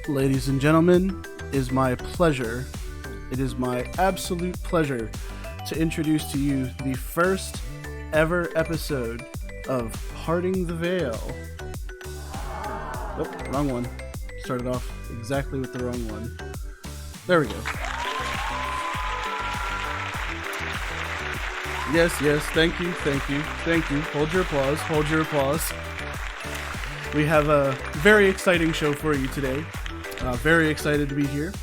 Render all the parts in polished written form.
Ladies and gentlemen, it is my pleasure, it is my absolute pleasure to introduce to you the first ever episode of Parting the Veil. Oh, wrong one. Started off exactly with the wrong one. There we go. Yes, thank you. Hold your applause. We have a very exciting show for you today. Very excited to be here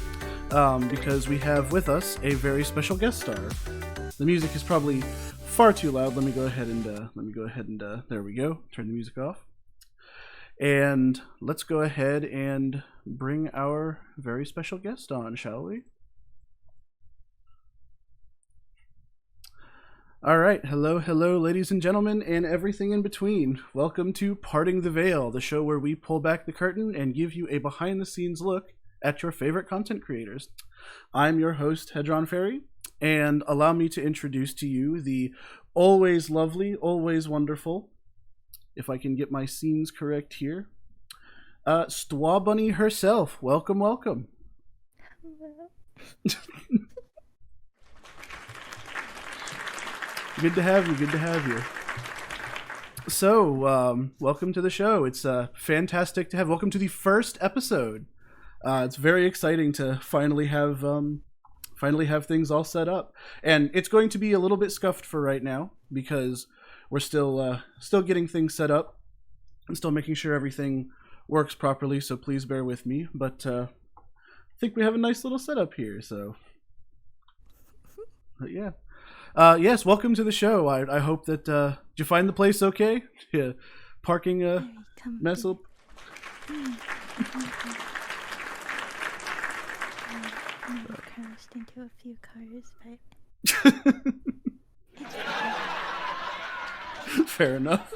because we have with us a very special guest star. The music is probably far too loud. Let me go ahead and there we go. Turn the music off. And let's go ahead and bring our very special guest on, shall we? All right, hello, ladies and gentlemen, and everything in between. Welcome to Parting the Veil, the show where we pull back the curtain and give you a behind-the-scenes look at your favorite content creators. I'm your host, Hedron Ferry, and allow me to introduce to you the always lovely, always wonderful, if I can get my scenes correct here, Stwabunni herself. Welcome. Hello. Good to have you. So, welcome to the show. It's fantastic to have. Welcome to the first episode. It's very exciting to finally have things all set up, and it's going to be a little bit scuffed for right now because we're still getting things set up and still making sure everything works properly. So please bear with me. But I think we have a nice little setup here. So, but yeah. Yes, welcome to the show. I hope that did you find the place okay? Yeah, parking mess up. I crashed into a few cars, but Fair enough.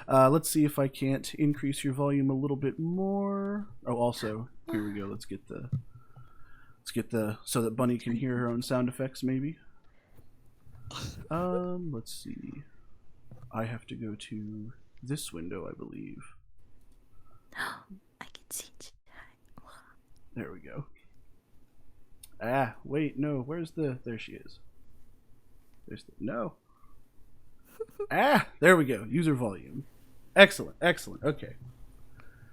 Let's see if I can't increase your volume a little bit more. Oh, also, here we go. Let's get the so that Bunny can hear her own sound effects, maybe. Let's see. I have to go to this window, I believe. I can see chat. There we go. Ah, wait, no. Where's the? There she is. No. There we go. User volume. Excellent. Okay.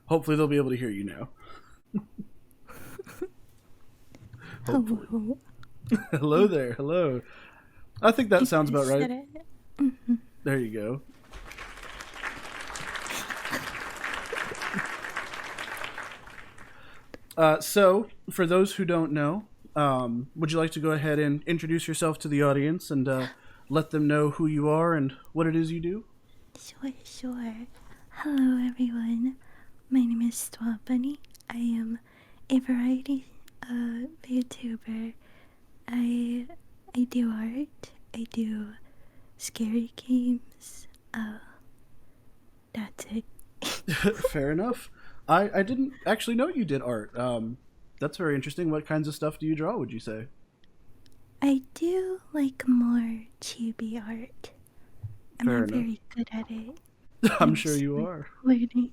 Hopefully they'll be able to hear you now. Hello. Hello there. Hello. I think that sounds about right. Mm-hmm. There you go. So, for those who don't know, would you like to go ahead and introduce yourself to the audience and let them know who you are and what it is you do? Sure. Hello, everyone. My name is Stwabunni. I am a variety YouTuber. I do art. I do scary games. That's it. Fair enough. I didn't actually know you did art. That's very interesting. What kinds of stuff do you draw, would you say? I do like more chibi art. I'm Fair not enough. very good at it. I'm sure you are. Learning.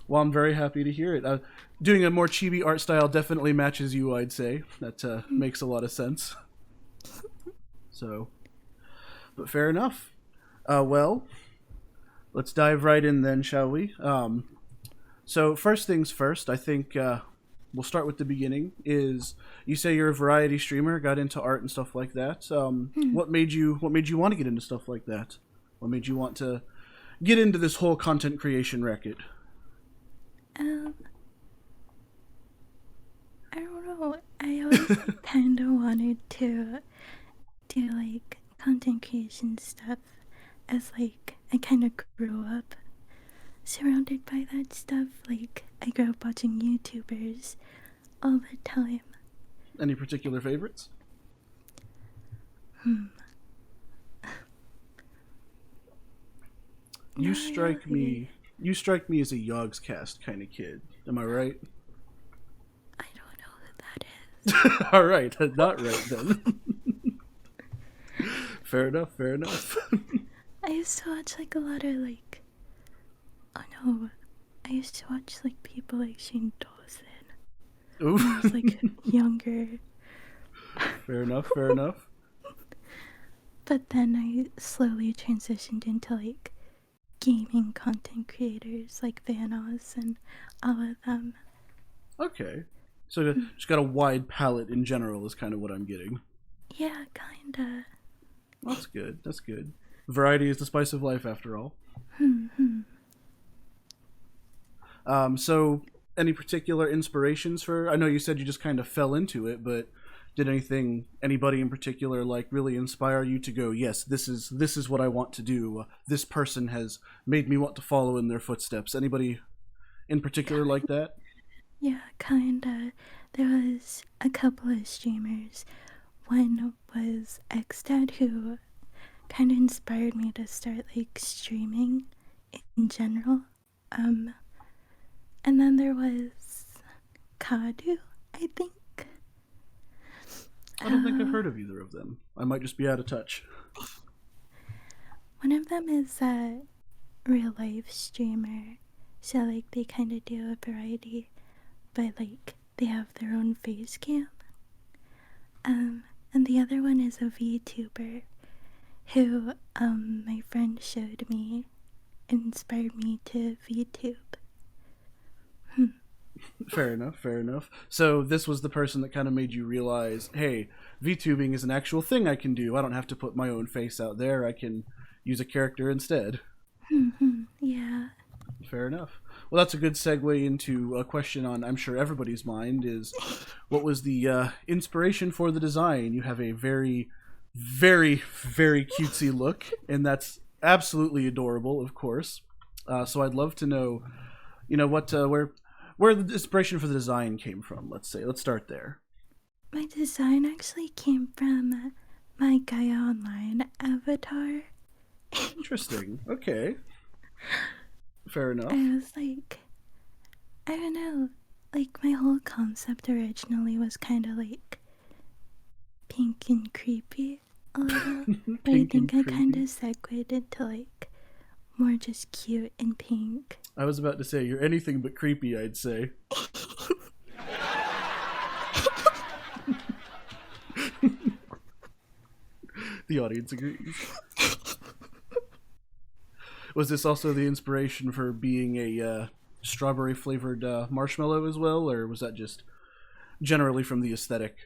Well, I'm very happy to hear it. Doing a more chibi art style definitely matches you, I'd say. That makes a lot of sense. So, but fair enough. Well, let's dive right in then, shall we? So first things first, I think we'll start with the beginning. Is you say you're a variety streamer, got into art and stuff like that. What made you want to get into stuff like that? What made you want to get into this whole content creation racket? I don't know. I always kind of wanted to do like content creation stuff, as like I kind of grew up surrounded by that stuff. Like I grew up watching YouTubers all the time. Any particular favorites? You Not strike really. me. You strike me as a Yogscast kind of kid. Am I right? I don't know who that is. All right, not right then. Fair enough. Fair enough. I used to watch like a lot of like. Oh no. I used to watch like people like Shane Dawson Ooh. when I was like younger. Fair enough. Fair enough. But then I slowly transitioned into like gaming content creators like Vanos and all of them. Okay. So just got a wide palette in general is kind of what I'm getting. Yeah, kinda. That's good. That's good. Variety is the spice of life, after all. So, any particular inspirations for? I know you said you just kind of fell into it, but did anybody in particular, like really inspire you to go? Yes, this is what I want to do. This person has made me want to follow in their footsteps. Anybody in particular like that? Yeah, kinda. There was a couple of streamers. One was Xdad who kind of inspired me to start like streaming in general. Um, and then there was Kadu, I think. I don't think I've Uh, heard of either of them. I might just be out of touch. One of them is a real life streamer, so like they kind of do a variety, but like they have their own face cam. And the other one is a VTuber who my friend showed me, inspired me to VTube. Fair enough, fair enough. So this was the person that kind of made you realize, hey, VTubing is an actual thing I can do. I don't have to put my own face out there. I can use a character instead. Yeah. Fair enough. Well, that's a good segue into a question on, I'm sure, everybody's mind is what was the inspiration for the design? You have a very, very, very cutesy look, and that's absolutely adorable, of course. So I'd love to know, what where the inspiration for the design came from. Let's start there. My design actually came from my Gaia Online avatar. Interesting. Okay. Fair I enough. was like, I don't know, like my whole concept originally was kind of like pink and creepy a little. But I Pink and think I kind creepy. of segued into like more just cute and pink. I was about to say you're anything but creepy, I'd say. The audience agrees. Was this also the inspiration for being a strawberry flavored marshmallow as well, or was that just generally from the aesthetic?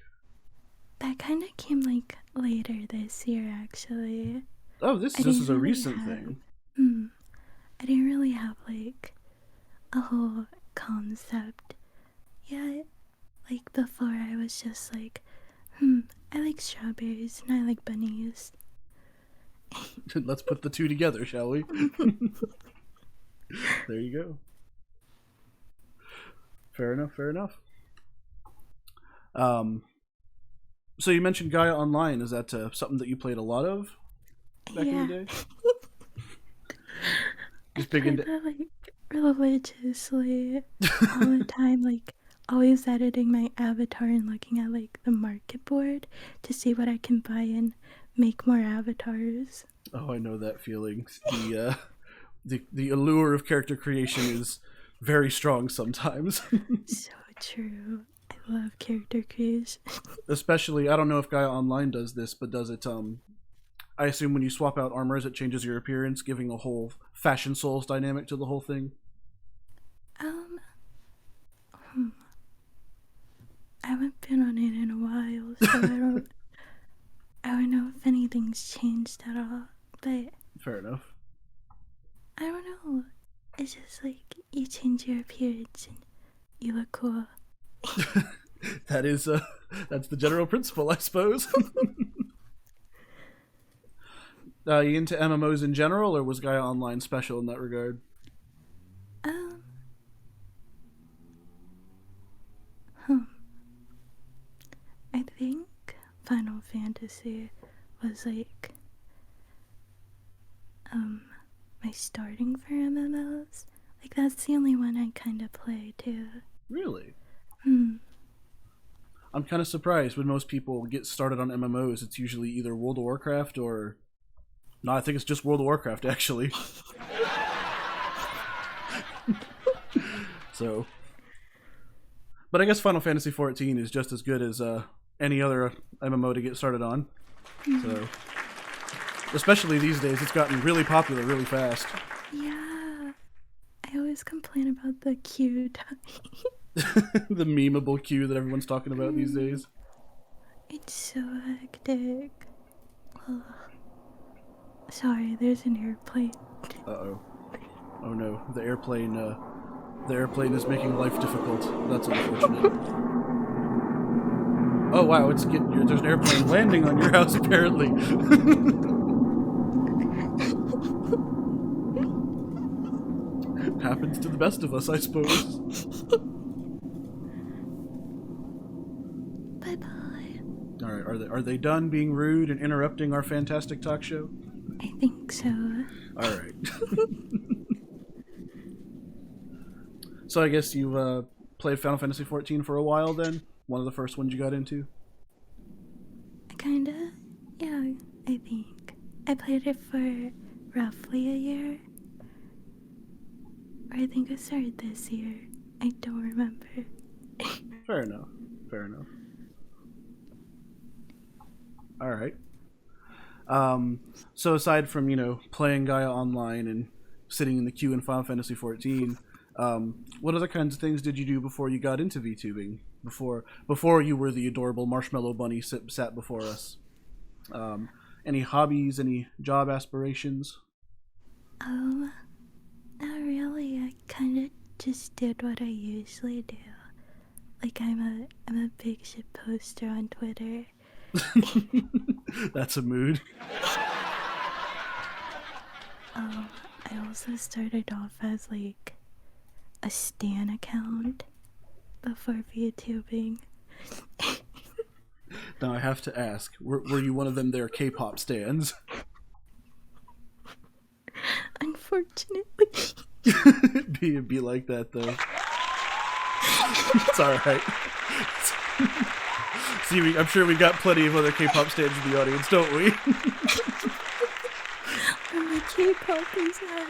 That kind of came like later this year actually. Oh, this I this is didn't a really recent have, thing. hmm, I didn't really have like a whole concept yet. Like before, I was just like, I like strawberries and I like bunnies. Let's put the two together, shall we? There you go. Fair enough. Fair enough. Um, so you mentioned Gaia Online. Is that something that you played a lot of back in the Yeah, day? I Just big played into. that like religiously all the time, like always editing my avatar and looking at like the market board to see what I can buy and make more avatars. Oh, I know that feeling. The allure of character creation is very strong sometimes. So true. I love character creation. Especially, I don't know if Gaia Online does this, but does it? I assume when you swap out armors, it changes your appearance, giving a whole fashion souls dynamic to the whole thing. Um, hmm, I haven't been on it in a while, so I don't know if anything's changed at all. But Fair enough. I don't know. It's just like you change your appearance and you look cool. That is that's the general principle, I suppose. You into MMOs in general, or was Gaia Online special in that regard? Um, hmm. I think Final Fantasy was like, um, my starting for MMOs. Like, that's the only one I kind of play, too. Really? Hmm. I'm kind of surprised when most people get started on MMOs. It's usually either World of Warcraft or... No, I think it's just World of Warcraft, actually. So... But I guess Final Fantasy XIV is just as good as any other MMO to get started on. So... Especially these days, it's gotten really popular really fast. Yeah. I always complain about the queue time. The memeable queue that everyone's talking about these days. It's so hectic. Ugh. Sorry, there's an airplane. Uh-oh. Oh no, the airplane is making life difficult. That's unfortunate. Oh wow, there's an airplane landing on your house apparently. Happens to the best of us, I suppose. Bye-bye. Alright, are they done being rude and interrupting our fantastic talk show? I think so. Alright. So I guess you've played Final Fantasy XIV for a while then? One of the first ones you got into? Kinda. Yeah, I think. I played it for roughly a year. Or I think it started this year. I don't remember. Fair enough. Fair enough. Alright. So aside from, playing Gaia Online and sitting in the queue in Final Fantasy XIV, what other kinds of things did you do before you got into VTubing? Before you were the adorable marshmallow bunny sat before us? Any hobbies, any job aspirations? Not really. I kind of just did what I usually do. Like, I'm a big shit poster on Twitter. That's a mood. I also started off as like a Stan account before VTubing. Now I have to ask, were you one of them there K-pop stans? Unfortunately. Be like that though. It's alright. See, I'm sure we got plenty of other K-pop stans in the audience, don't we? I'm a K-pop is at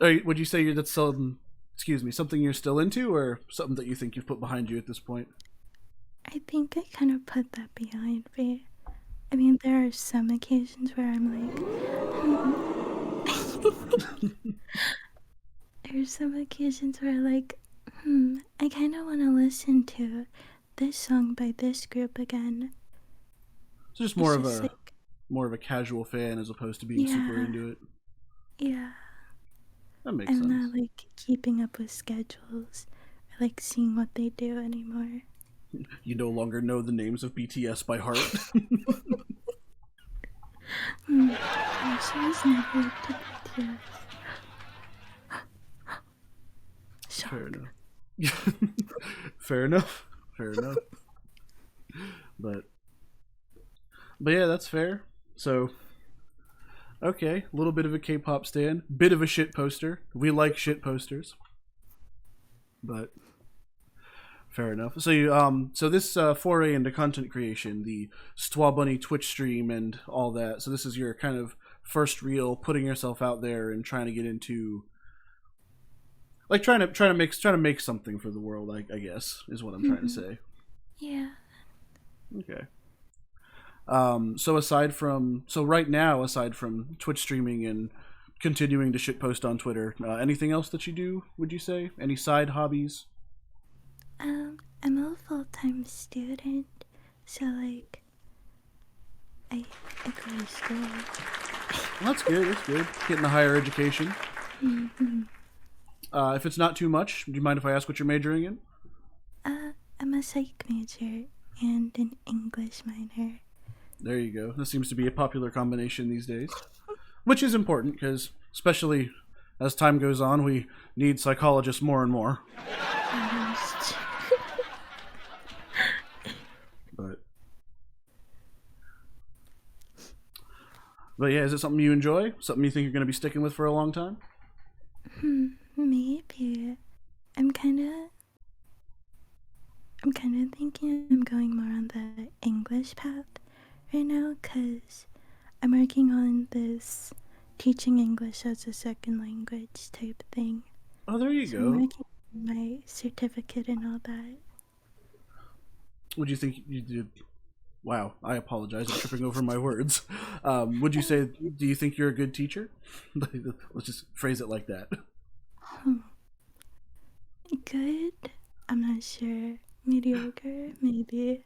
it. Would you say that's something you're still into, or something that you think you've put behind you at this point? I think I kind of put that behind me. I mean, there are some occasions where I'm like, there's some occasions where like, I kind of want to listen to this song by this group again. So just more of a casual fan as opposed to being super into it. Yeah. That makes sense. I'm not like keeping up with schedules or like seeing what they do anymore. You no longer know the names of BTS by heart. Gosh, I was never into BTS. Shock. Fair enough. Fair enough. Fair enough. But yeah, that's fair. So, okay, a little bit of a K-pop stan, bit of a shit poster. We like shit posters. But fair enough. So you so this foray into content creation, the Stwabunni Twitch stream and all that. So this is your kind of first real putting yourself out there and trying to get into, like, trying to make something for the world. I guess is what I'm trying to say. Yeah. Okay. So right now, aside from Twitch streaming and continuing to shitpost on Twitter, anything else that you do? Would you say any side hobbies? I'm a full-time student, so like, I go to school. Well, that's good. That's good. Getting a higher education. Mm-hmm. If it's not too much, do you mind if I ask what you're majoring in? I'm a psych major and an English minor. There you go. That seems to be a popular combination these days, which is important because, especially as time goes on, we need psychologists more and more. But yeah, is it something you enjoy? Something you think you're going to be sticking with for a long time? Maybe. I'm kind of I'm kind of thinking I'm going more on the English path right now because I'm working on this teaching English as a second language type thing. Oh, there you So I'm go. working on my certificate and all that. Would you think you did? Wow, I apologize. I'm tripping over my words. Would you say? Do you think you're a good teacher? Let's just phrase it like that. Good? I'm not sure. Mediocre? Maybe.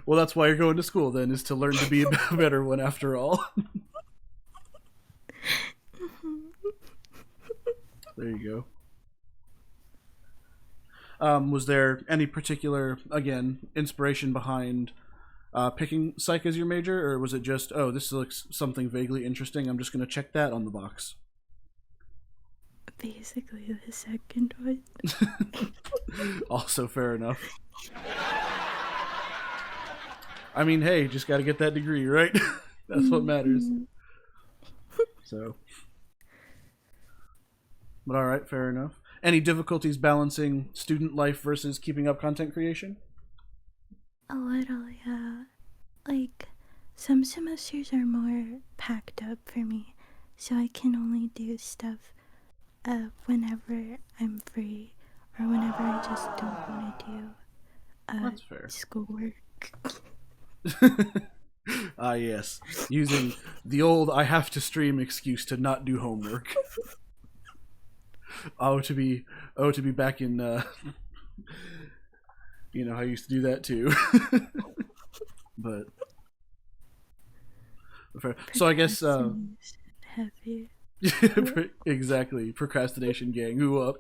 Well, that's why you're going to school then, is to learn to be a better one after all. There you go. Was there any particular, again, inspiration behind picking psych as your major, or was it just, oh, this looks something vaguely interesting, I'm just going to check that on the box? Basically, the second one. Also fair enough. I mean, hey, just got to get that degree, right? That's what matters. So, but all right, fair enough. Any difficulties balancing student life versus keeping up content creation? A little, yeah. Like, some semesters are more packed up for me, so I can only do stuff whenever I'm free or whenever I just don't want to do That's fair. schoolwork. Ah, yes. Using the old I have to stream excuse to not do homework. To be back in I used to do that too. But fair. So I guess Heavy. exactly, procrastination gang, who up?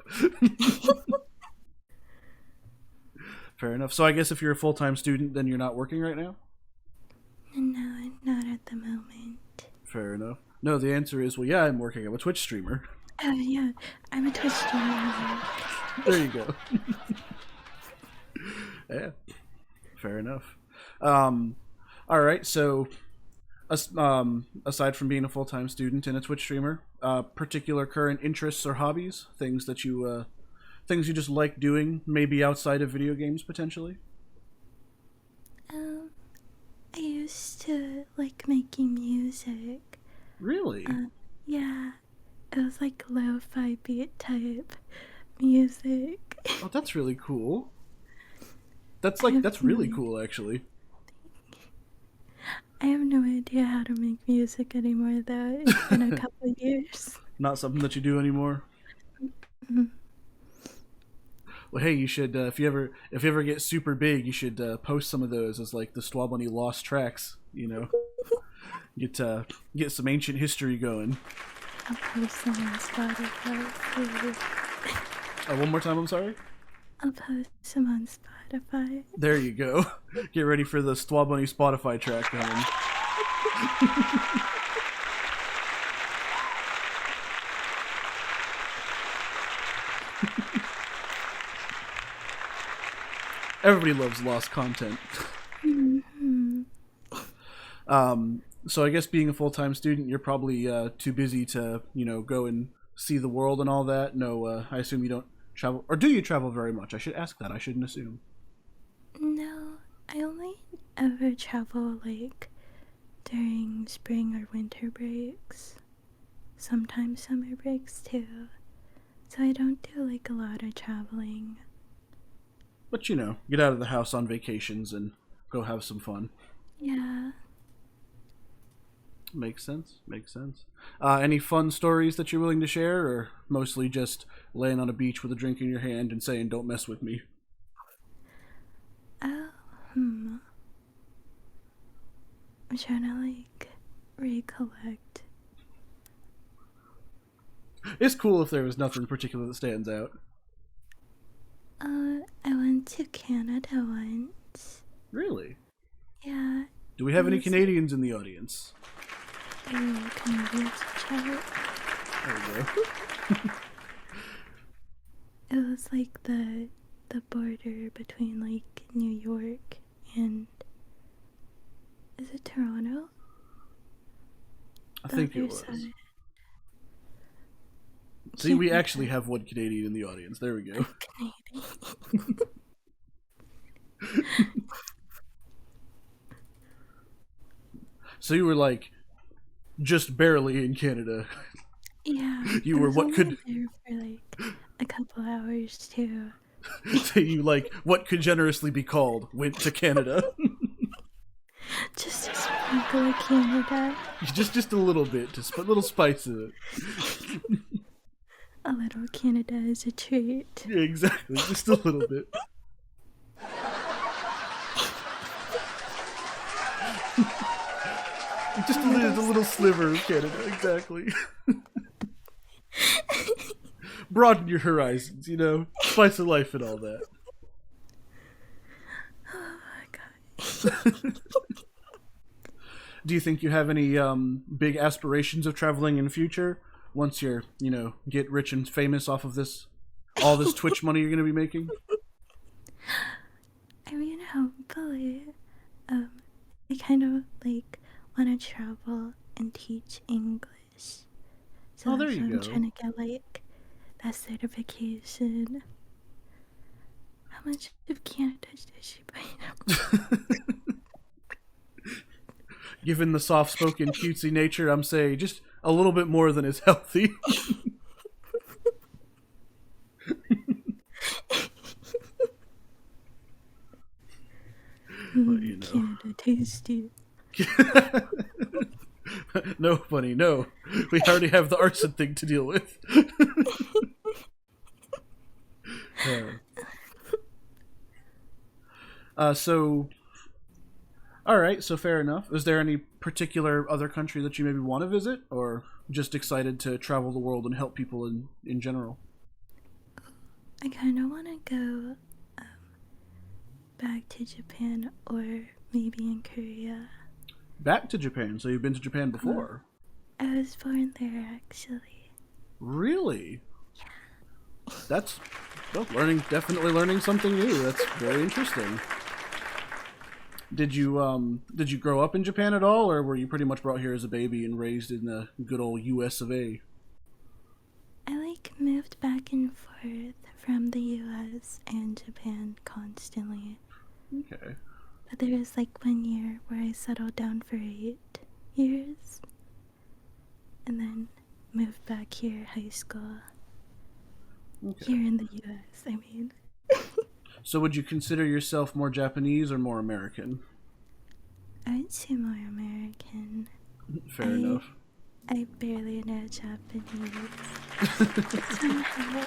Fair enough. So I guess if you're a full-time student, then you're not working right now? No, not at the moment. Fair enough. No, the answer is, well, yeah, I'm working. I'm a Twitch streamer. Oh, yeah, I'm a Twitch streamer. There you go. Yeah, fair enough. All right, so aside from being a full-time student and a Twitch streamer, particular current interests or hobbies, things you just like doing, maybe outside of video games, potentially? I used to like making music. Really? Yeah, it was like lo-fi beat type music. Oh, that's really cool. That's really cool, actually. I have no idea how to make music anymore, though. It's been a couple of years. Not something that you do anymore? Well, hey, you should if you ever get super big, you should post some of those as like the Stwabunni lost tracks. Get some ancient history going. I'll post them on Spotify. One more time, I'm sorry. I'll post them on Spotify. There you go. Get ready for the Stwabunni Spotify track coming. Everybody loves lost content. So I guess being a full-time student, you're probably too busy to, go and see the world and all that. No, I assume you don't travel, or do you travel very much? I should ask that. I shouldn't assume. No, I only ever travel like during spring or winter breaks. Sometimes summer breaks too. So I don't do like a lot of traveling. But get out of the house on vacations and go have some fun. Yeah. Makes sense. Any fun stories that you're willing to share, or mostly just laying on a beach with a drink in your hand and saying, "Don't mess with me"? Oh, I'm trying to like recollect. It's cool if there was nothing particular that stands out. I went to Canada once. Really? Yeah. Do we have any Canadians in the audience? Canadians chat. There we go. It was like the border between like New York and is it Toronto? I the think it other was. side. See, we actually have one Canadian in the audience. There we go. Canadian. So you were like just barely in Canada. Yeah, You I were was what only could there for like a couple hours too. so you like what could generously be called went to Canada. Just a sprinkle of Canada. just a little bit, just put a little spice in it. A little Canada is a treat. Yeah, exactly, just a little bit. Just a little sliver of Canada, exactly. Broaden your horizons, you know, spice of life and all that. Oh my god. Do you think you have any big aspirations of traveling in the future once you're, you know, get rich and famous off of all this Twitch money you're going to be making? I mean, hopefully, I kind of like want to travel and teach English. So Oh, there that's you why I'm go. trying to get like that certification. How much of Canada does she buy now? Given the soft-spoken, cutesy nature, I'm saying just a little bit more than is healthy. But, you know. Canada tasty. No, bunny, no. We already have the arson thing to deal with. So, alright, so fair enough. Is there any particular other country that you maybe want to visit? Or just excited to travel the world and help people in general? I kind of want to go back to Japan or maybe in Korea. Back to Japan, so you've been to Japan before? I was born there actually. Really? That's definitely learning something new. That's very interesting. Did you grow up in Japan at all, or were you pretty much brought here as a baby and raised in the good old US of A? I like moved back and forth from the US and Japan constantly. Okay. But there was like 1 year where I settled down for 8 years. And then moved back here, high school. Okay. Here in the US, I mean. So would you consider yourself more Japanese or more American? I'd say more American. Fair enough. I barely know Japanese. Somehow.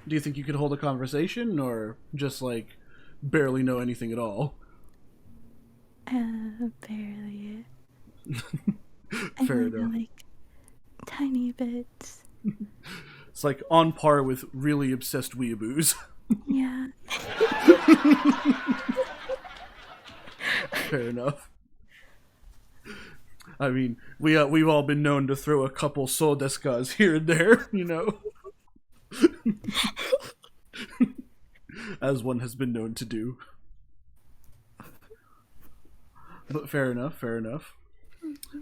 Do you think you could hold a conversation, or just like barely know anything at all? Barely. I Fair only know enough. like tiny bits. It's like on par with really obsessed weeaboos. Yeah. Fair enough. I mean, we've all been known to throw a couple soul deskas here and there, you know, as one has been known to do. But fair enough, fair enough.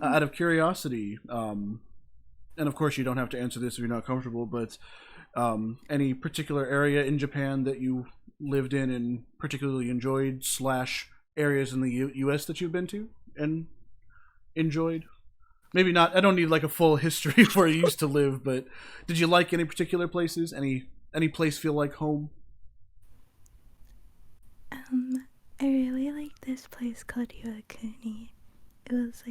Out of curiosity, and of course you don't have to answer this if you're not comfortable, but any particular area in Japan that you lived in and particularly enjoyed, / areas in the U.S. that you've been to and enjoyed? Maybe not. I don't need like a full history of where you used to live, but did you like any particular places? Any place feel like home? I really like this place called Iwakuni. It was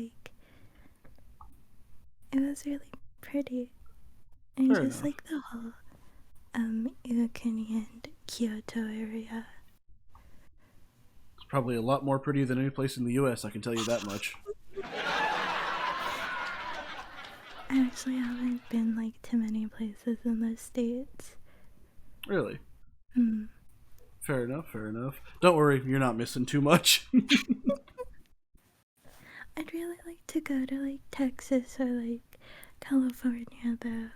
really pretty. And Fair just enough. like the whole Iwakuni and Kyoto area. It's probably a lot more pretty than any place in the U.S. I can tell you that much. I actually haven't been like to many places in the States. Really? Hmm. Fair enough, fair enough. Don't worry, you're not missing too much. I'd really like to go to like Texas or like California though.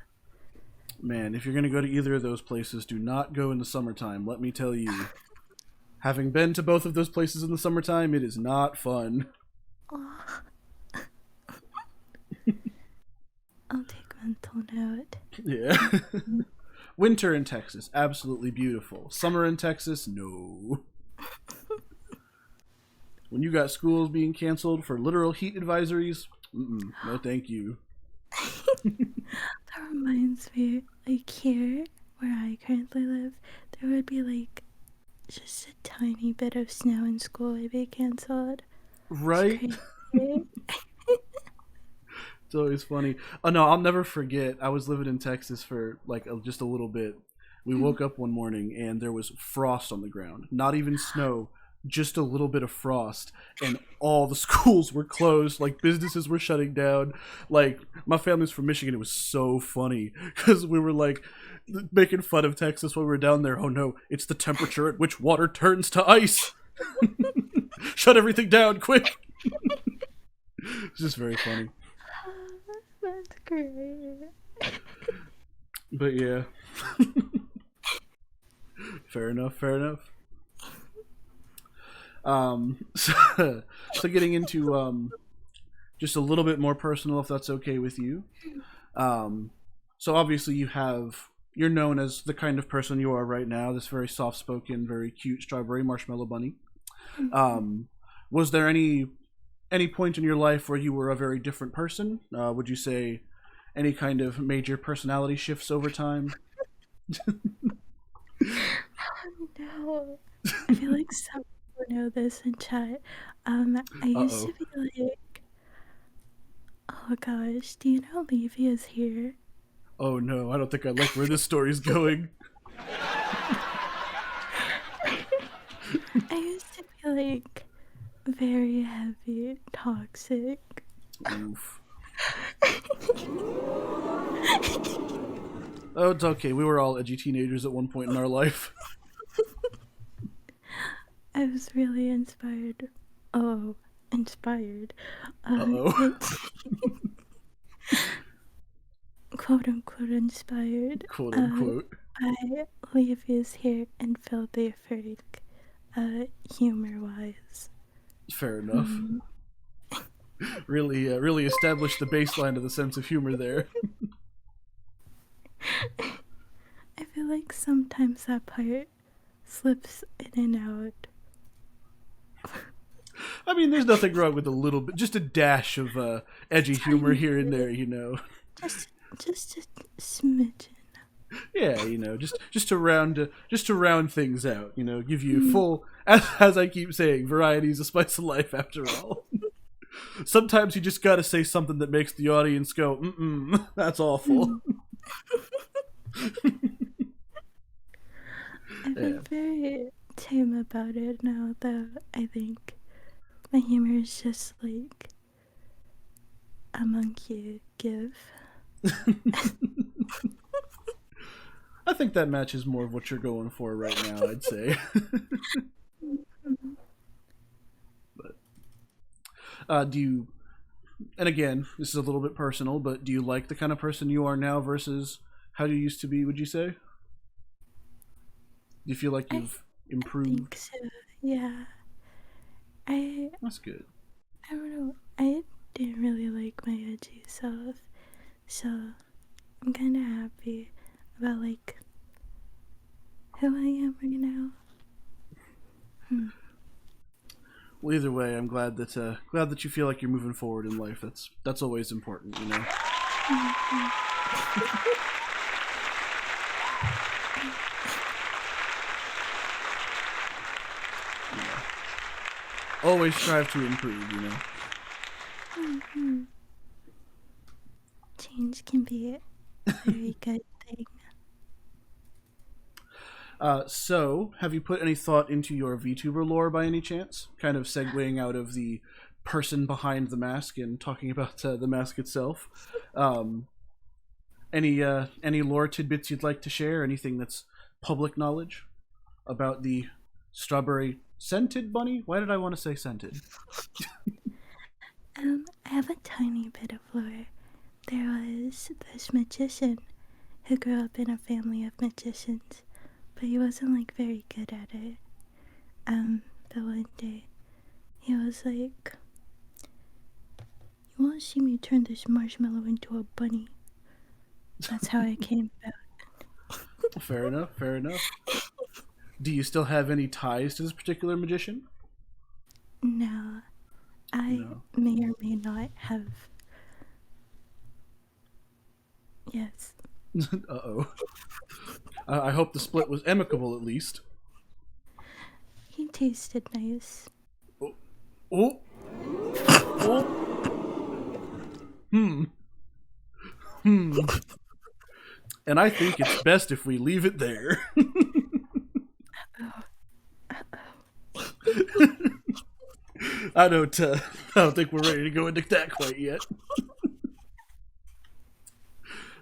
Man, if you're going to go to either of those places, do not go in the summertime, let me tell you. Having been to both of those places in the summertime, it is not fun. Oh, mental note. Yeah. Winter in Texas, absolutely beautiful. Summer in Texas, no. When you got schools being canceled for literal heat advisories, no thank you. That reminds me, like here where I currently live, there would be like just a tiny bit of snow in school would be cancelled. It's Right? crazy. It's always funny. Oh no, I'll never forget. I was living in Texas for like just a little bit. We woke up one morning and there was frost on the ground. Not even snow, just a little bit of frost. And all the schools were closed. Like businesses were shutting down. Like my family's from Michigan. It was so funny because we were like making fun of Texas while we were down there. Oh no, it's the temperature at which water turns to ice. Shut everything down, quick. It's just very funny. That's great. But yeah. Fair enough, fair enough. So getting into just a little bit more personal, if that's okay with you. So obviously you're known as the kind of person you are right now, this very soft-spoken, very cute strawberry marshmallow bunny. Was there any point in your life where you were a very different person? Would you say any kind of major personality shifts over time? Oh no. I feel like some people know this in chat. I used to be like, oh gosh, do you know Levy is here? Oh no, I don't think I like where this story's going. I used to be like very heavy, toxic. Oof. Oh, it's okay. We were all edgy teenagers at one point in our life. I was really inspired. Oh, inspired. Uh-oh. Quote unquote inspired. Quote unquote. By Levy's here and Filthy Freak, humor wise. Fair enough. Really established the baseline of the sense of humor there. I feel like sometimes that part slips in and out. I mean, there's nothing wrong with a little bit, just a dash of edgy humor here and there, you know. Just a smidgen. Yeah, you know, just to round things out, you know, give you full, as I keep saying, variety is a spice of life after all. Sometimes you just gotta say something that makes the audience go, that's awful. I've been very tame about it now, though. I think my humor is just like a monkey give. I think that matches more of what you're going for right now, I'd say. But do you, and again, this is a little bit personal, but do you like the kind of person you are now versus how you used to be, would you say? Do you feel like you've improved? I think so, yeah. That's good. I don't know. I didn't really like my edgy self, so I'm kind of happy about like who I am right now. Well, either way, I'm glad that you feel like you're moving forward in life. That's always important, you know. Yeah. Always strive to improve, you know. Change can be a very good thing. So, have you put any thought into your VTuber lore by any chance? Kind of segueing out of the person behind the mask and talking about the mask itself. Any lore tidbits you'd like to share? Anything that's public knowledge about the strawberry scented bunny? Why did I want to say scented? I have a tiny bit of lore. There was this magician who grew up in a family of magicians, but he wasn't like very good at it. But one day he was like, "You won't see me turn this marshmallow into a bunny." That's how I came about. Fair enough, fair enough. Do you still have any ties to this particular magician? No, I No. may or may not have. Yes. Uh-oh. I hope the split was amicable at least. He tasted nice. Oh. Oh. Oh. Hmm. And I think it's best if we leave it there. I don't think we're ready to go into that quite yet.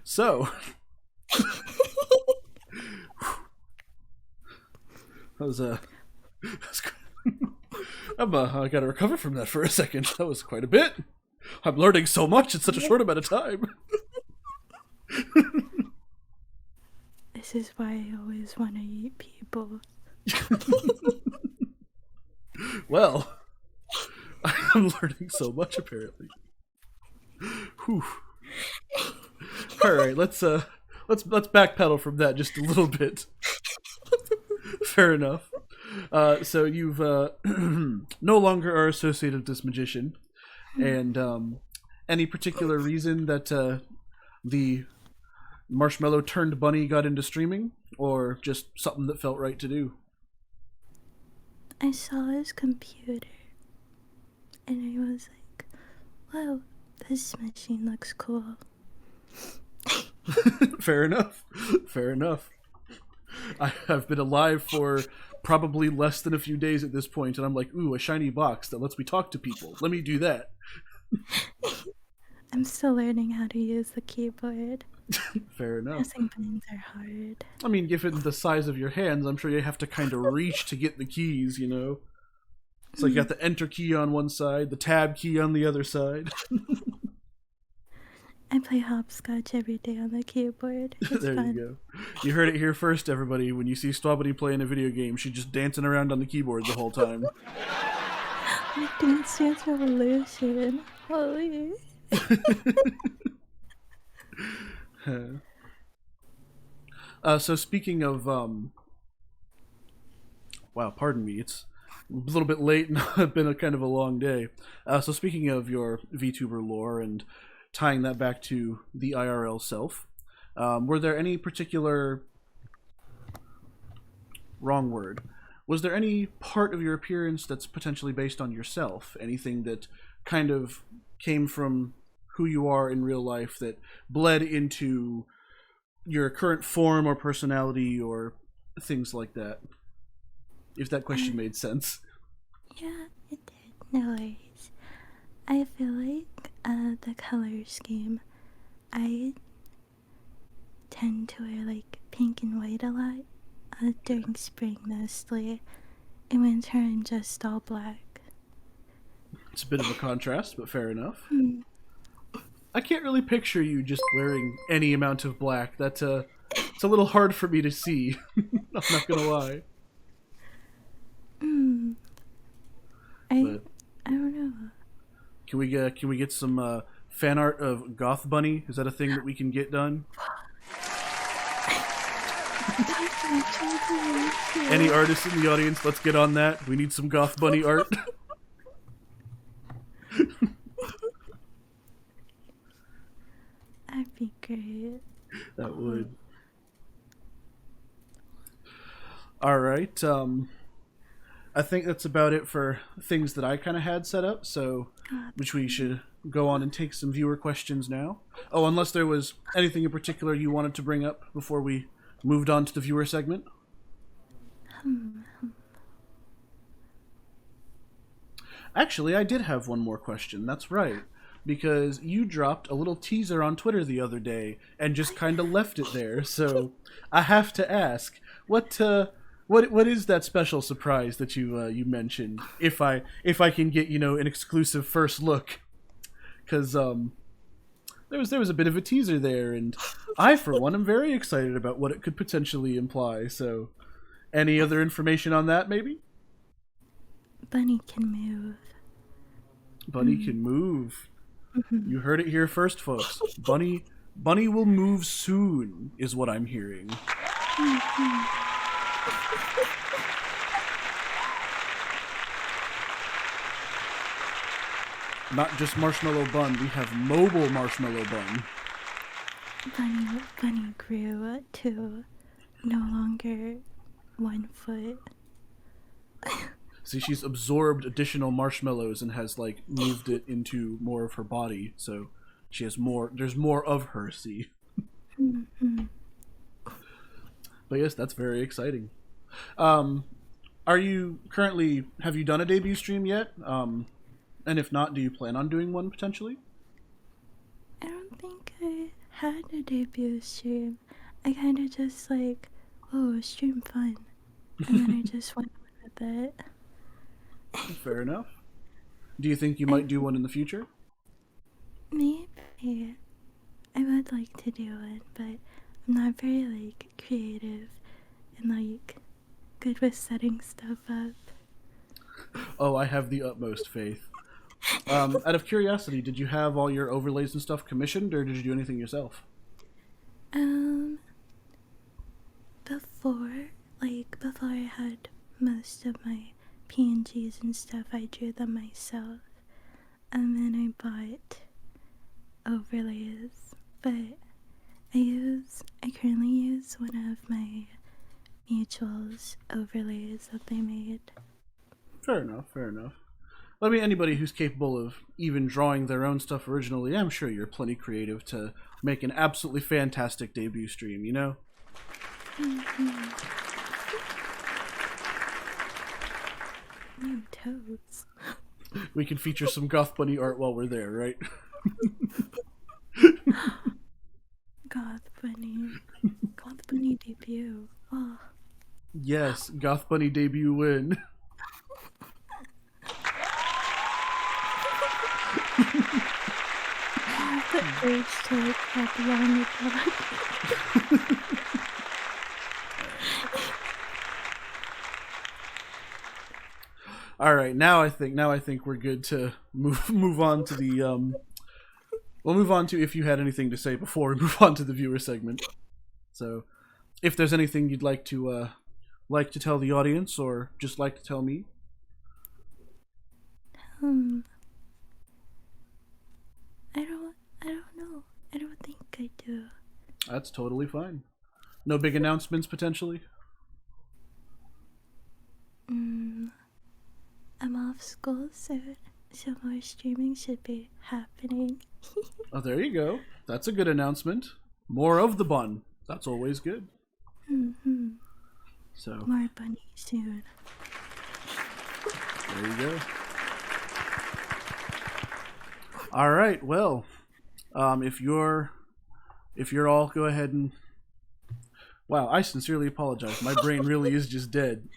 So, that was I gotta recover from that for a second. That was quite a bit. I'm learning so much in such a short amount of time. This is why I always want to eat people. Well, I'm learning so much apparently. Whew. All right, let's backpedal from that just a little bit. Fair enough. So you've no longer are associated with this magician, and any particular reason that the marshmallow turned bunny got into streaming, or just something that felt right to do? I saw his computer, and I was like, "Wow, this machine looks cool." Fair enough. Fair enough. I've been alive for probably less than a few days at this point, and I'm like, ooh, a shiny box that lets me talk to people. Let me do that. I'm still learning how to use the keyboard. Fair enough. Pressing buttons are hard. I mean, given the size of your hands, I'm sure you have to kind of reach to get the keys, you know? So you got the enter key on one side, the tab key on the other side. I play hopscotch every day on the keyboard. It's There fun. you go. You heard it here first, everybody. When you see Stwabunni playing a video game, she's just dancing around on the keyboard the whole time. My Dance Dance Revolution. Holy. So speaking of, wow, pardon me, it's a little bit late and it's been a kind of a long day. So speaking of your VTuber lore and tying that back to the IRL self, were there any particular, wrong word, was there any part of your appearance that's potentially based on yourself? Anything that kind of came from who you are in real life that bled into your current form or personality or things like that? If that question made sense. Yeah, it did. No worries. I feel like the color scheme, I tend to wear like pink and white a lot during spring mostly. In winter, I'm just all black. It's a bit of a contrast, but fair enough. I can't really picture you just wearing any amount of black. It's a little hard for me to see. I'm not gonna lie. I don't know. Can we get some fan art of Goth Bunny? Is that a thing that we can get done? Any artists in the audience? Let's get on that. We need some Goth Bunny art. That'd be great. That would. All right. I think that's about it for things that I kind of had set up. So, which we should go on and take some viewer questions now. Oh, unless there was anything in particular you wanted to bring up before we moved on to the viewer segment. Actually, I did have one more question. That's right. Because you dropped a little teaser on Twitter the other day and just kind of left it there. So I have to ask, what is that special surprise that you mentioned? If I can get an exclusive first look, because there was a bit of a teaser there, and I for one am very excited about what it could potentially imply. So, any other information on that, maybe? Bunny can move. Bunny can move. You heard it here first, folks. Bunny Bunny will move soon, is what I'm hearing. Not just Marshmallow Bun, we have Mobile Marshmallow Bun. Bunny grew to no longer 1 foot. See, she's absorbed additional marshmallows and has, like, moved it into more of her body, so she has more, there's more of her, see? But yes, that's very exciting. Are you currently, have you done a debut stream yet? And if not, do you plan on doing one potentially? I don't think I had a debut stream. I kind of just like, oh, stream fun. And then I just went with it. Fair enough. Do you think you might do one in the future? Maybe. I would like to do it, but I'm not very, like, creative and, like, good with setting stuff up. Oh, I have the utmost faith. Out of curiosity, did you have all your overlays and stuff commissioned, or did you do anything yourself? Before I had most of my PNGs and stuff, I drew them myself. And then I bought overlays, but I currently use one of my mutuals overlays that they made. Fair enough, fair enough. I mean, anybody who's capable of even drawing their own stuff originally, I'm sure you're plenty creative to make an absolutely fantastic debut stream, you know? New toes. We can feature some Goth Bunny art while we're there, right? Goth Bunny debut. Oh. Yes, Goth Bunny debut win. The urge to like happy on the dog. All right, now I think we're good to move on to the we'll move on to if you had anything to say before we move on to the viewer segment. So, if there's anything you'd like to tell the audience or just like to tell me. I don't know. I don't think I do. That's totally fine. No big announcements potentially? I'm off school soon, so more streaming should be happening. Oh, there you go. That's a good announcement. More of the bun. That's always good. So More bunny soon. there you go. All right. Well, if you're all, go ahead and. Wow, I sincerely apologize. My brain really is just dead.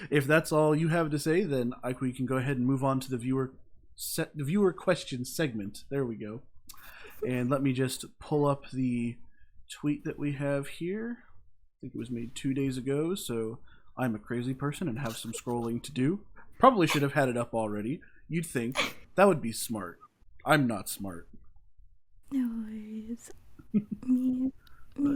If that's all you have to say, then we can go ahead and move on to the viewer question segment. There we go. And let me just pull up the tweet that we have here. I think it was made 2 days ago, so I'm a crazy person and have some scrolling to do. Probably should have had it up already. You'd think that would be smart. I'm not smart. No worries. Me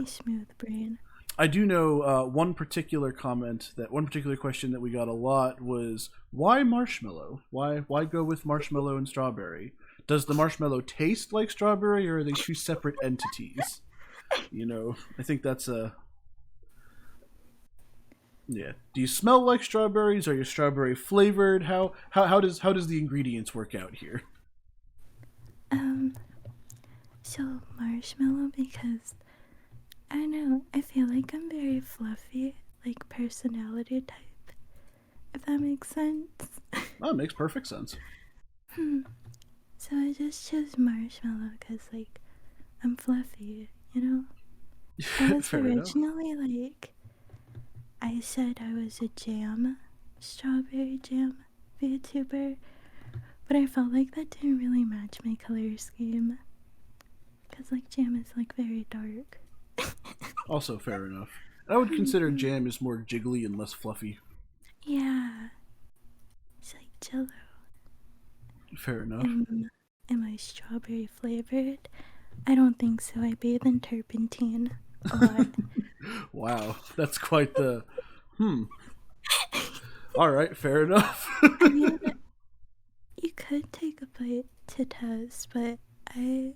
smooth brain. I do know one particular question that we got a lot was, why marshmallow? Why go with marshmallow and strawberry? Does the marshmallow taste like strawberry, or are they two separate entities? You know, I think that's a... Yeah. Do you smell like strawberries? Are you strawberry flavored? How does the ingredients work out here? So marshmallow, because I don't know, I feel like I'm very fluffy, like personality type, if that makes sense. Oh, it makes perfect sense. So I just chose marshmallow because, like, I'm fluffy, you know? I was originally, like, I said I was a strawberry jam VTuber, but I felt like that didn't really match my color scheme. Because, like, jam is, like, very dark. Also fair enough. I would consider jam is more jiggly and less fluffy. Yeah. It's like Jello. Fair enough. Am I strawberry flavored? I don't think so. I bathe in turpentine a lot. Wow, that's quite the... All right, fair enough. I mean, you could take a bite to test, but I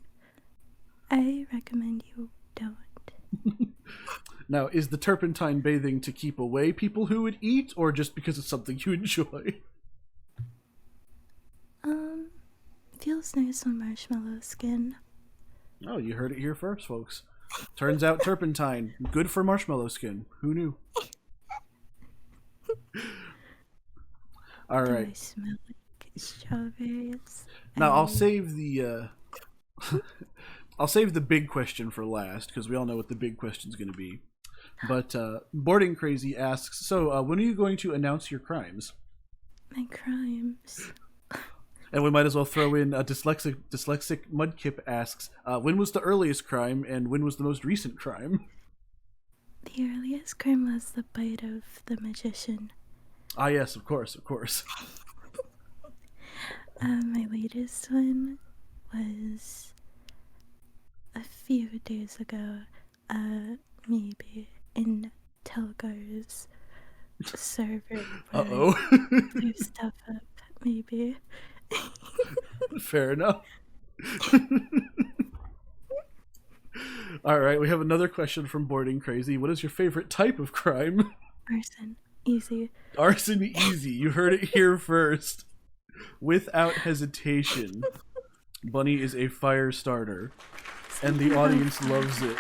recommend you don't. Now, is the turpentine bathing to keep away people who would eat, or just because it's something you enjoy? Feels nice on marshmallow skin. Oh, you heard it here first, folks. Turns out turpentine, good for marshmallow skin. Who knew? All Do right. I smell like strawberries? Now I'll save the I'll save the big question for last because we all know what the big question's going to be. But Boarding Crazy asks, so when are you going to announce your crimes? My crimes. And we might as well throw in dyslexic Mudkip asks, when was the earliest crime and when was the most recent crime? The earliest crime was the bite of the magician. Ah, yes, of course, of course. My latest one was a few days ago, maybe in Telgar's server. Uh-oh. Blew stuff up, maybe. Fair enough. All right, we have another question from Boarding Crazy. What is your favorite type of crime? Arson. Easy. Arson easy. You heard it here first. Without hesitation. Bunny is a fire starter. And the audience loves it.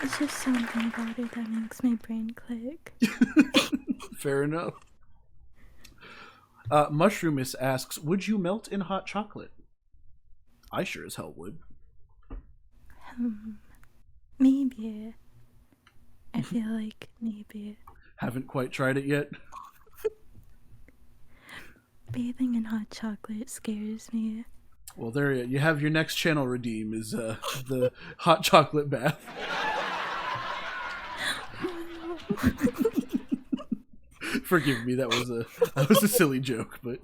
It's just something about it that makes my brain click. Fair enough. Mushroomist asks, would you melt in hot chocolate? I sure as hell would. Maybe. I feel like maybe. Haven't quite tried it yet. Bathing in hot chocolate scares me. Well, there you have your next channel redeem is the hot chocolate bath. Forgive me, that was a silly joke, but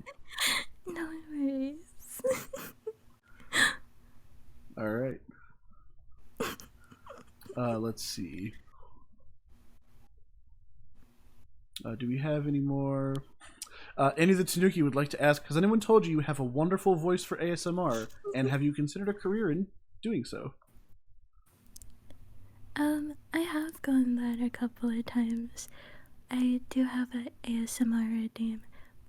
No worries. all right. Let's see. Do we have any more? Any of the Tanuki would like to ask, has anyone told you you have a wonderful voice for ASMR, and have you considered a career in doing so? I have gone that a couple of times. I do have an ASMR redeem,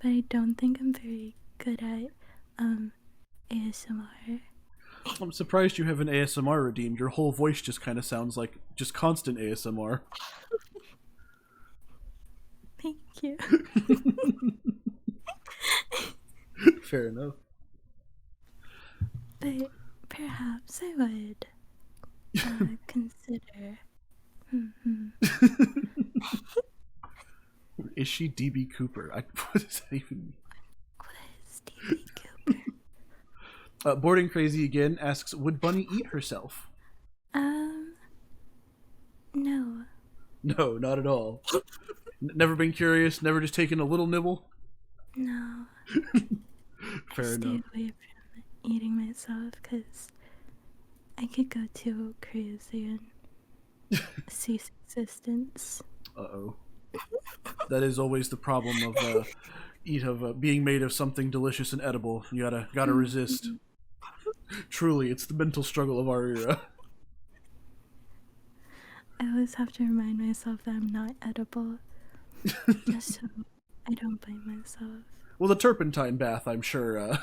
but I don't think I'm very good at ASMR. I'm surprised you have an ASMR redeem. Your whole voice just kind of sounds like just constant ASMR. Thank you. Fair enough. But perhaps I would consider. Is she DB Cooper? What does that even mean? What is DB Cooper? Boarding Crazy again asks, would Bunny eat herself? No. No, not at all. Never been curious? Never just taken a little nibble? No. Fair I stay enough. away from eating myself because I could go too crazy and cease existence. Uh-oh. That is always the problem of being made of something delicious and edible. You gotta resist. Truly, it's the mental struggle of our era. I always have to remind myself that I'm not edible, just so I don't bite myself. Well, the turpentine bath, I'm sure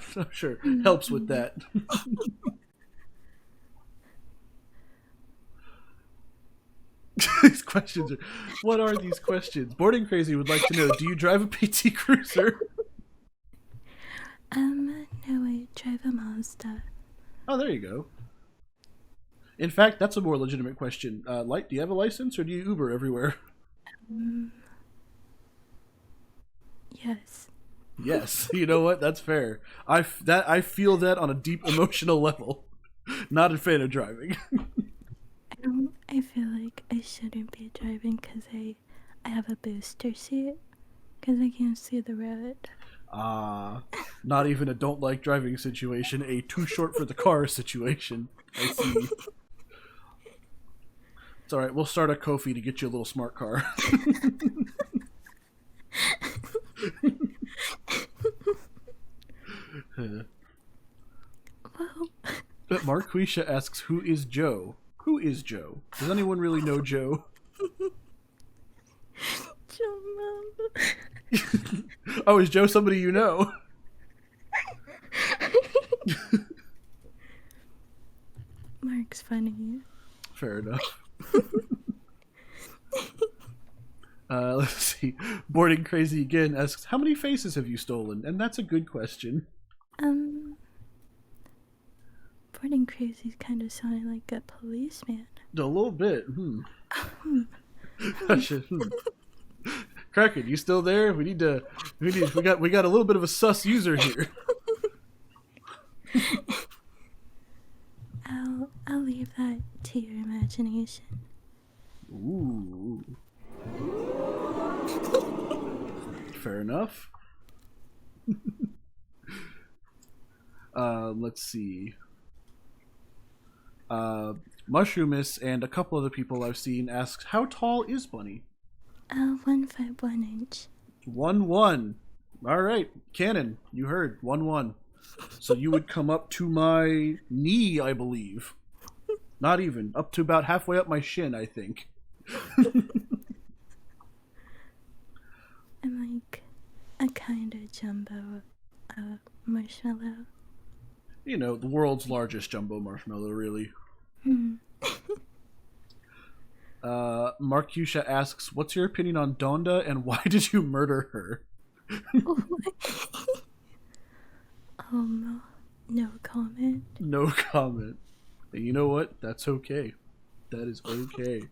helps with that. These questions are... What are these questions? Boarding Crazy would like to know, do you drive a PT Cruiser? No, I drive a Mazda. Oh, there you go. In fact, that's a more legitimate question. Do you have a license or do you Uber everywhere? Yes. Yes, you know what? That's fair. I feel that on a deep emotional level. Not a fan of driving. I feel like I shouldn't be driving because I have a booster seat because I can't see the road. Not even a don't like driving situation, a too short for the car situation. I see. It's alright, we'll start a Ko-fi to get you a little smart car. Whoa. But Marquisha asks, who is Joe? Who is Joe? Does anyone really know Joe? Joe, Mom. Oh, is Joe somebody you know? Mark's funny. Fair enough. Let's see. Boarding Crazy again asks, how many faces have you stolen? And that's a good question. Boarding Crazy kind of sounded like a policeman. A little bit. Kraken, you still there? We got a little bit of a sus user here. I'll leave that to your imagination. Ooh. Fair enough. Let's see. Mushroomist and a couple other people I've seen asks, how tall is Bunny? 1 foot 1 inch. 1'1". All right, Canon, you heard 1'1". So you would come up to my knee, I believe. Not even up to about halfway up my shin, I think. I'm like a kind of jumbo marshmallow. You know, the world's largest jumbo marshmallow, really. Marcusha asks, what's your opinion on Donda and why did you murder her? No comment. No comment. And you know what? That's okay. That is okay.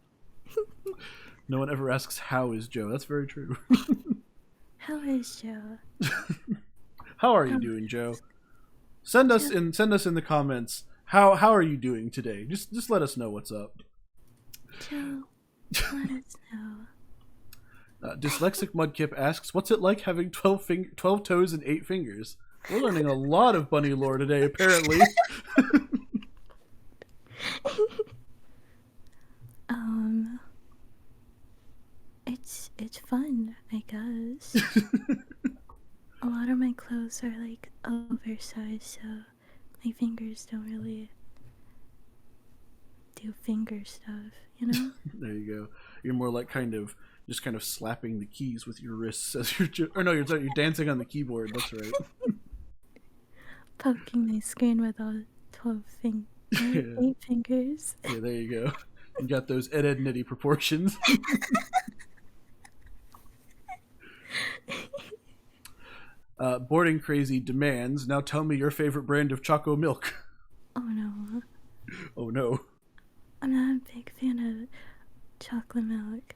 No one ever asks, how is Joe? That's very true. How is Joe? How are you doing, Joe? Send us in the comments. How are you doing today? Just let us know what's up. Joe, let us know. Dyslexic Mudkip asks, what's it like having 12 toes and 8 fingers? We're learning a lot of bunny lore today, apparently. It's fun, I guess. A lot of my clothes are like oversized, so my fingers don't really do finger stuff, you know? There you go. You're more like kind of slapping the keys with your wrists as you're you're dancing on the keyboard. That's right. Poking my screen with all 8 fingers. Yeah, there you go. You got those Ed Nitty proportions. Boarding Crazy demands, now tell me your favorite brand of Choco Milk. Oh no. Oh no. I'm not a big fan of chocolate milk.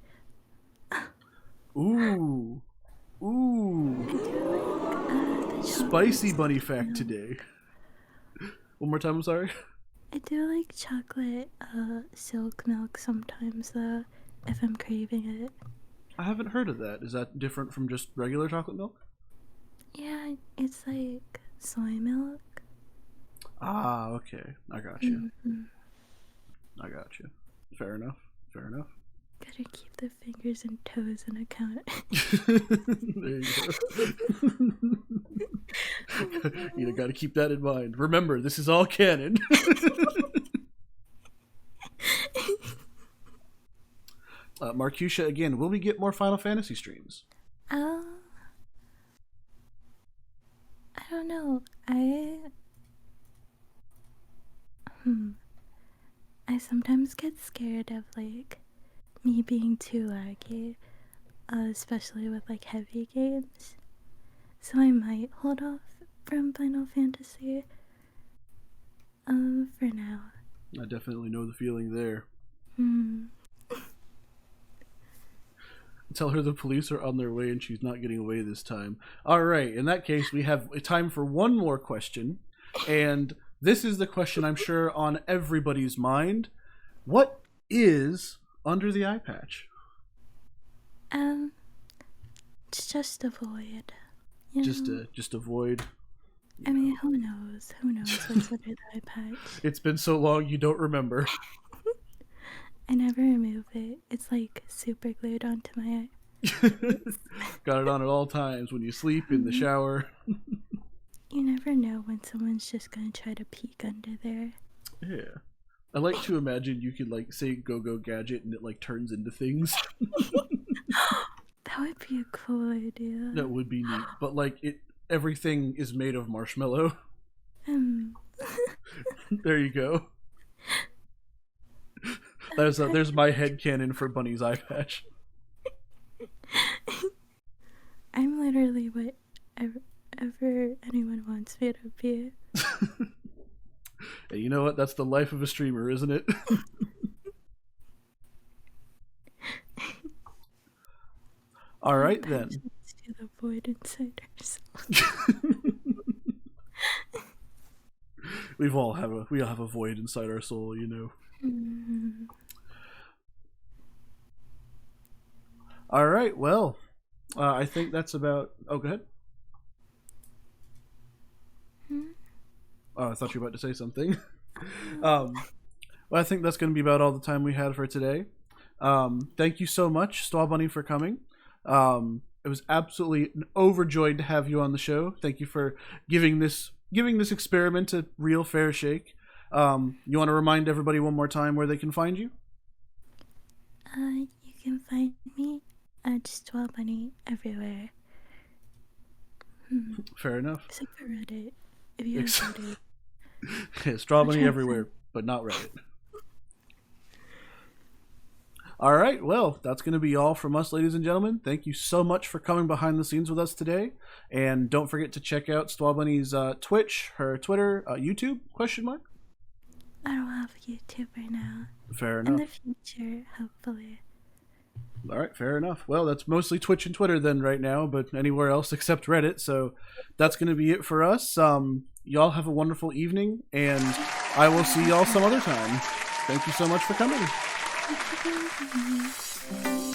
Ooh. Ooh. I do like Spicy bunny fact today. One more time, I'm sorry. I do like chocolate silk milk sometimes though, if I'm craving it. I haven't heard of that. Is that different from just regular chocolate milk? Yeah, it's like soy milk. Ah, okay. I got you. I got you. Fair enough. Fair enough. Gotta keep the fingers and toes in account. There you go. You gotta keep that in mind. Remember, this is all canon. Marcusha, again, will we get more Final Fantasy streams? I don't know. I sometimes get scared of like me being too laggy, especially with like heavy games. So I might hold off from Final Fantasy for now. I definitely know the feeling there. Tell her the police are on their way and she's not getting away this time. Alright, in that case, we have time for one more question. And this is the question I'm sure on everybody's mind. What is under the eye patch? It's just a void. You Just know, just avoid. I mean, who knows? Who knows what's under the eye patch? It's been so long you don't remember. I never remove it. It's like super glued onto my eye. Got it on at all times when you sleep, in the shower. You never know when someone's just gonna try to peek under there. Yeah. I like to imagine you could like say go gadget and it like turns into things. That would be a cool idea. That would be neat. But like everything is made of marshmallow. There you go. There's my headcanon for Bunny's eye patch. I'm literally whatever anyone wants me to be. Hey, you know what? That's the life of a streamer, isn't it? All right then. To the void inside ourselves. We all have a void inside our soul, you know. Mm-hmm. All right. Well, I think that's about. Oh, go ahead. Oh, I thought you were about to say something. Well, I think that's going to be about all the time we had for today. Thank you so much, Stwabunni, for coming. It was absolutely overjoyed to have you on the show. Thank you for giving this experiment a real fair shake. You want to remind everybody one more time where they can find you? You can find me at Stwabunni everywhere. Fair enough. Except for Reddit. If you have Reddit. Stwabunni everywhere, but not Reddit. All right, well, that's going to be all from us, ladies and gentlemen. Thank you so much for coming behind the scenes with us today. And don't forget to check out Stwabunni's Twitch, her Twitter, YouTube, ? I don't have YouTube right now. Fair enough. In the future, hopefully. All right, fair enough. Well, that's mostly Twitch and Twitter then right now, but anywhere else except Reddit. So that's going to be it for us. Y'all have a wonderful evening, and I will see y'all some other time. Thank you so much for coming. Thank you.